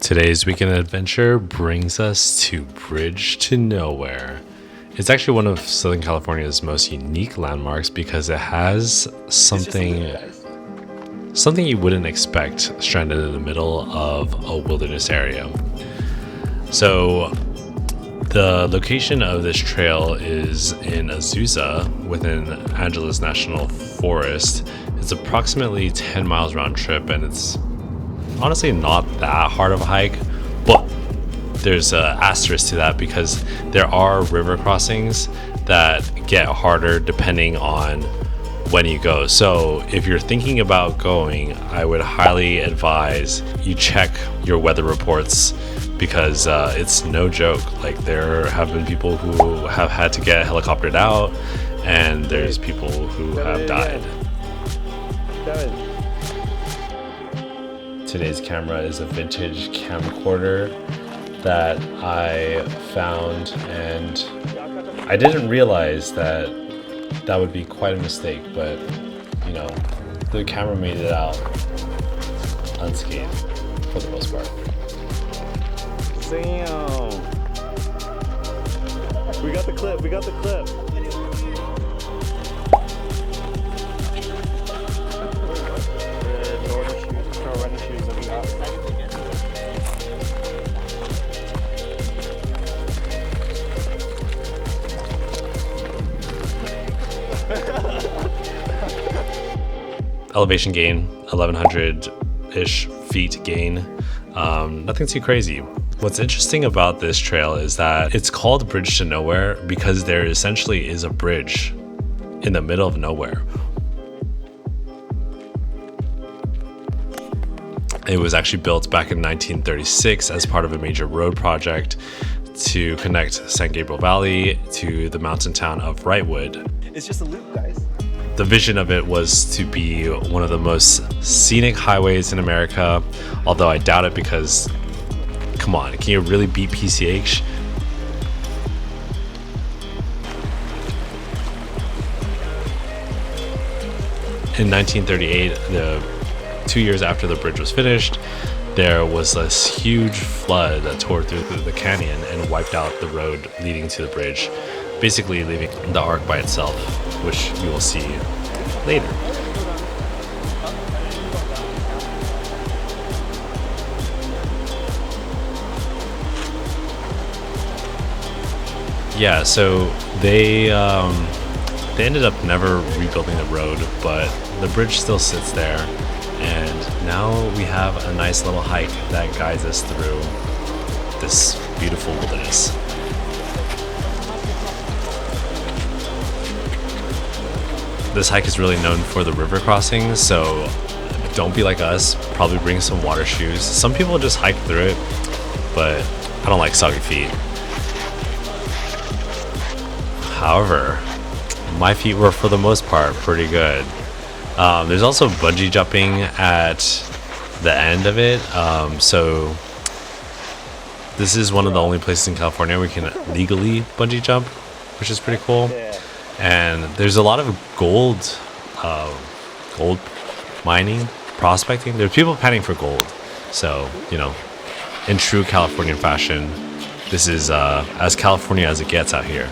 Today's weekend adventure brings us to Bridge to Nowhere. It's actually one of Southern California's most unique landmarks because it has something you wouldn't expect stranded in the middle of a wilderness area. So the location of this trail is in Azusa within Angeles National Forest. It's approximately 10 miles round trip, and it's honestly not that hard of a hike, but there's an asterisk to that because there are river crossings that get harder depending on when you go. So if you're thinking about going, I would highly advise you check your weather reports because it's no joke. Like, there have been people who have had to get helicoptered out, and there's people who have died. Today's camera is a vintage camcorder that I found, and I didn't realize that would be quite a mistake, but you know, the camera made it out unscathed for the most part. Damn. We got the clip. Elevation gain, 1,100-ish feet gain. Nothing too crazy. What's interesting about this trail is that it's called Bridge to Nowhere because there essentially is a bridge in the middle of nowhere. It was actually built back in 1936 as part of a major road project to connect San Gabriel Valley to the mountain town of Wrightwood. It's just a loop, guys. The vision of it was to be one of the most scenic highways in America, although I doubt it because, come on, can you really beat PCH? In 1938, 2 years after the bridge was finished, there was this huge flood that tore through the canyon and wiped out the road leading to the bridge, basically leaving the arc by itself, which you will see later. Yeah, so they ended up never rebuilding the road, but the bridge still sits there, and now we have a nice little hike that guides us through this beautiful wilderness. This hike is really known for the river crossings, so don't be like us. Probably bring some water shoes. Some people just hike through it, but I don't like soggy feet. However, my feet were for the most part pretty good. There's also bungee jumping at the end of it, so this is one of the only places in California we can legally bungee jump, which is pretty cool. And there's a lot of gold mining, prospecting. There's people panning for gold. So, you know, in true Californian fashion, this is as California as it gets out here.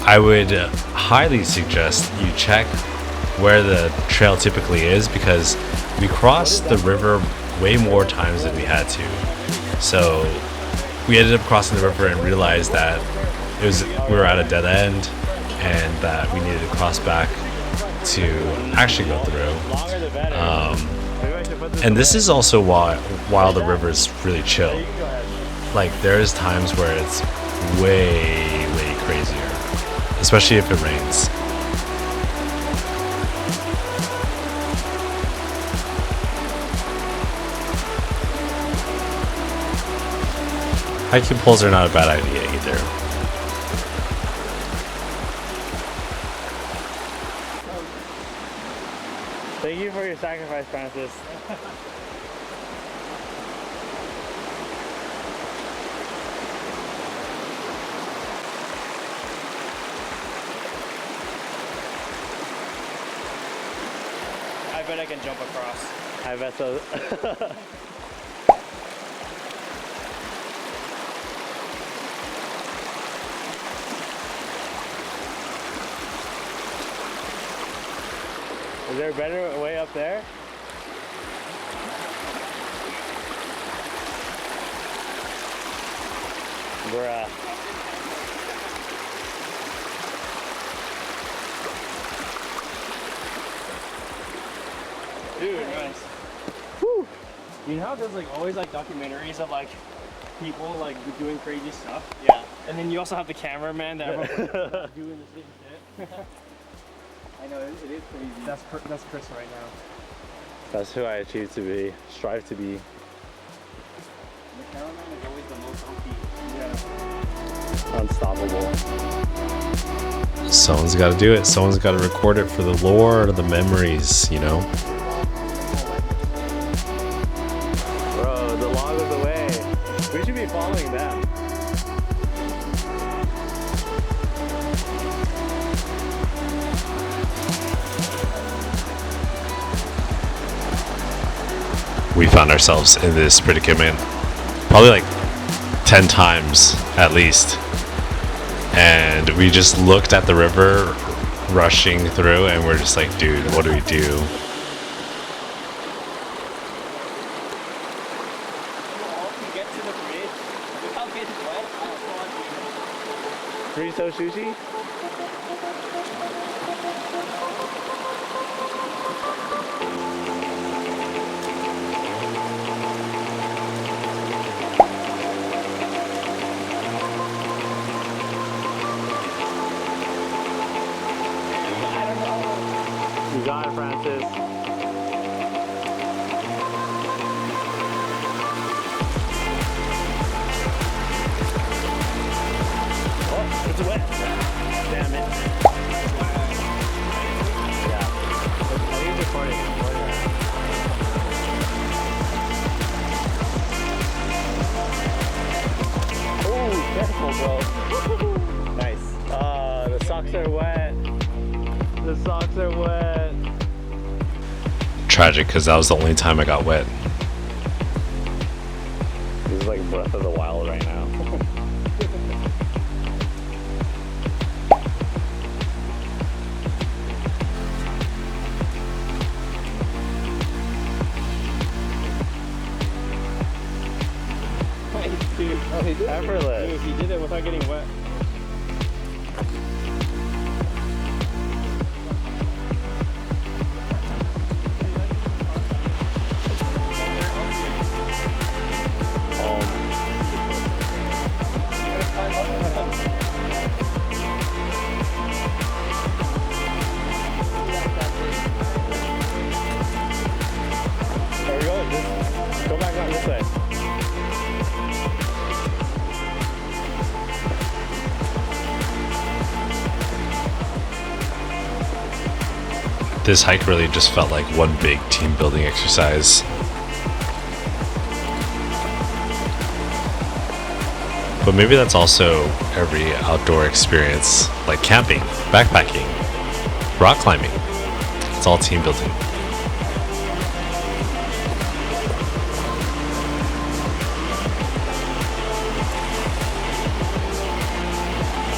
I would highly suggest you check where the trail typically is because we crossed the river way more times than we had to. So we ended up crossing the river and realized that we were at a dead end and that we needed to cross back to actually go through. And this is also while the river is really chill. Like, there's times where it's way especially if it rains. Hiking poles are not a bad idea either. Thank you for your sacrifice, Francis. I bet I can jump across. I bet so. Is there a better way up there? Bruh. Dude, nice. Whew. You know how there's like always like documentaries of like people like doing crazy stuff? Yeah. And then you also have the cameraman that doing the same shit. I know, it is crazy. That's Chris right now. That's who I achieve to be, strive to be. The cameraman is always the most OP. Yeah. Unstoppable. Someone's got to do it. Someone's got to record it for the lore, the memories, you know? Bro, the log of the way. We should be following them. We found ourselves in this predicament probably like 10 times at least. And we just looked at the river rushing through and we're just like, dude, what do we do? Frito sushi? You got it, Francis. Oh, it's wet. Damn it. Yeah. I think it's recording. Oh, careful, bro. Nice. The socks are wet. The socks are wet. Tragic, because that was the only time I got wet. This is like Breath of the Wild right now. Dude, oh, he did Effortless. Dude, he did it without getting wet. There we go. Just go back on this way. This hike really just felt like one big team building exercise. But maybe that's also every outdoor experience, like camping, backpacking, rock climbing. It's all team building.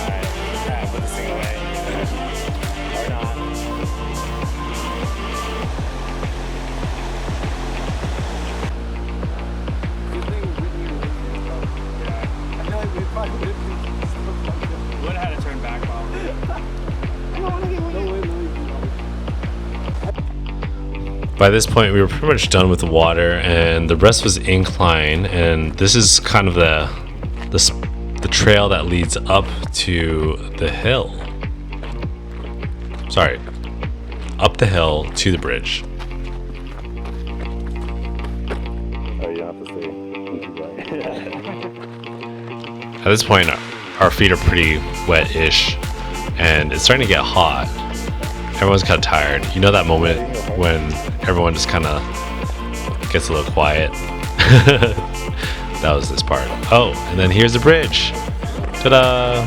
Alright, put this thing away. Or not. Would have had to turn back probably. By this point, we were pretty much done with the water, and the rest was incline. And this is kind of the trail that leads up to the hill. sorry, up the hill to the bridge. Oh, you don't have to say. At this point, our feet are pretty wet-ish, and it's starting to get hot. Everyone's kind of tired. You know that moment when everyone just kind of gets a little quiet? That was this part. Oh, and then here's the bridge. Ta-da!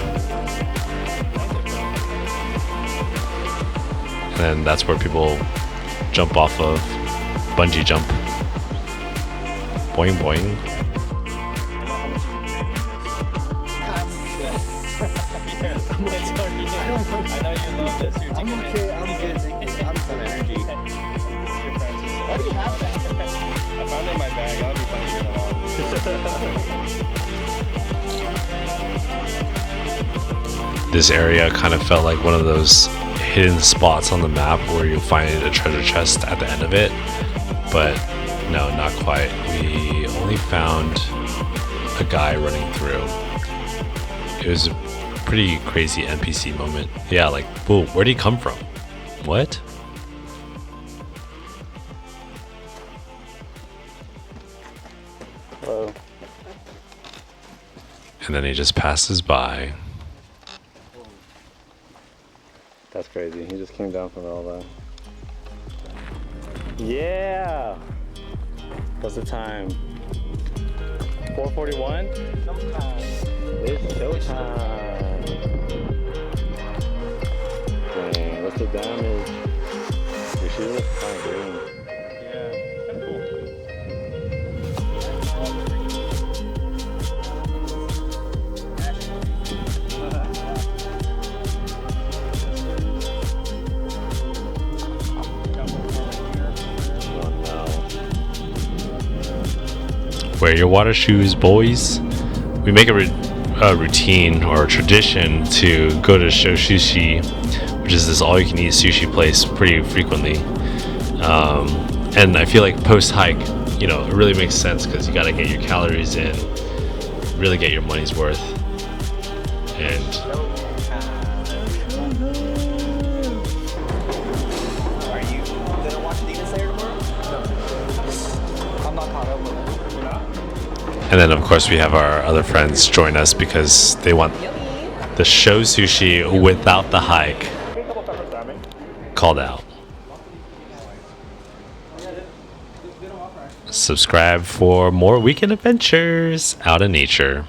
And then that's where people jump off of, bungee jump. Boing boing. I know you love this. You're taking it. I'm good. I'm some energy. Why do you have that? I found it in my bag. I'll be finding it along. This area kind of felt like one of those hidden spots on the map where you'll find a treasure chest at the end of it, but no, not quite. We only found a guy running through. It was a pretty crazy NPC moment. Yeah, like, whoa, where'd he come from? What? Hello. And then he just passes by. That's crazy. He just came down from all that. Yeah. What's the time? 4:41. It's showtime. Dang, what's the damage? Your shoes look kind of green. Yeah, kind of cool. Oh no. Wear your water shoes, boys. We make a routine or a tradition to go to Show Sushi, which is this all-you-can-eat sushi place, pretty frequently. And I feel like post-hike, you know, it really makes sense because you got to get your calories in, really get your money's worth. And Are you gonna watch Demon Slayer tomorrow? No. I'm not caught up with it. and then of course we have our other friends join us because they want the Show Sushi without the hike called out. Subscribe for more weekend adventures out in nature.